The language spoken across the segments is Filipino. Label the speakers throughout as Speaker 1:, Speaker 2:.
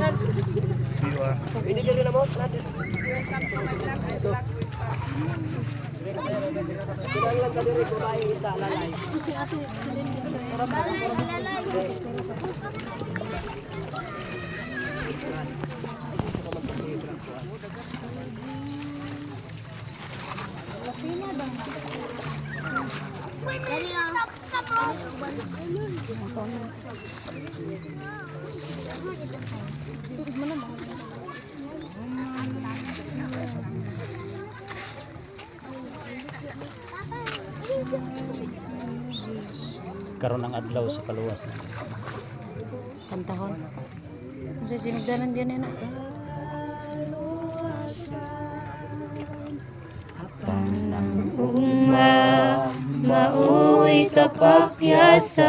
Speaker 1: Hindi ka rin mo. Kailangan ka rin babae isa lalay.
Speaker 2: Si ate,
Speaker 3: karon ang adlaw sa kaluwas.
Speaker 2: kantahon. Kasi sinugdanan din na.
Speaker 3: Mauwi kapakyasan,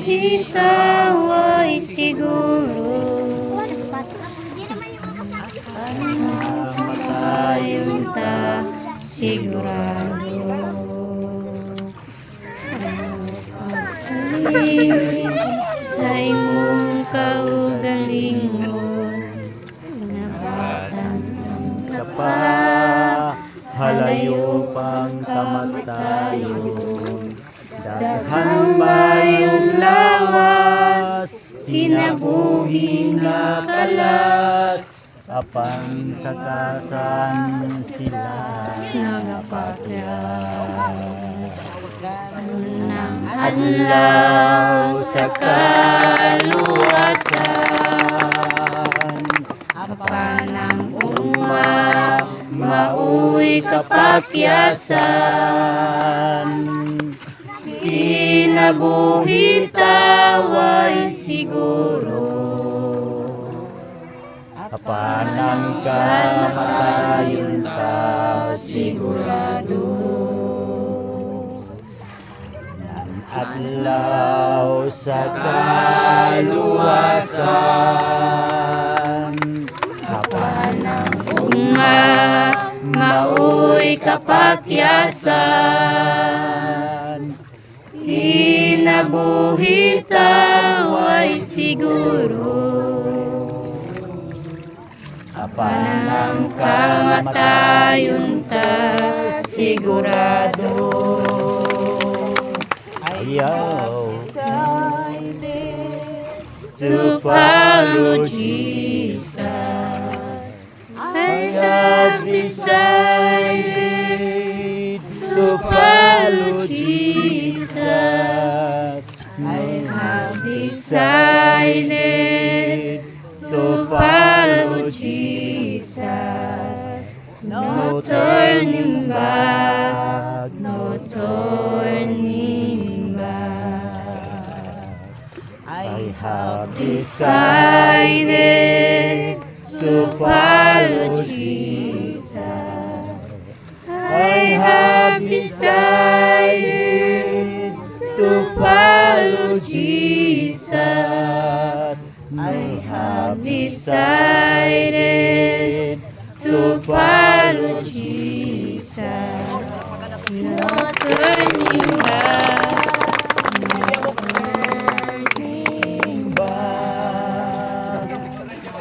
Speaker 2: Itawa'y siguro
Speaker 3: matayon
Speaker 2: ta sigurado Pagsalig sa imong kaugalingon Nabatan ka pa
Speaker 3: halayo pang kamatayon. Daghang bayong lawas, kinabuhi na kalas, apang sakasan sila nagapakyas.
Speaker 2: ng adlaw sa kaluwasan Apanang mauwi kapakyasan Kinabuhi tawa'y siguro
Speaker 3: Apanang kamatayon ta
Speaker 2: sigurado
Speaker 3: adlaw sa kaluwasan
Speaker 2: Apanang mauwi kapakyasan Kinabuhi tawa'y siguro Apanang kamatayon ta sigurado
Speaker 3: ayaw
Speaker 2: To follow Jesus I have decided to follow Jesus I have decided to follow Jesus No turning back, no turning back
Speaker 3: I have
Speaker 2: decided to follow Jesus. I have decided to follow Jesus. I have decided to follow Jesus. No turning back.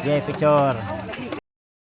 Speaker 3: yeah, picture.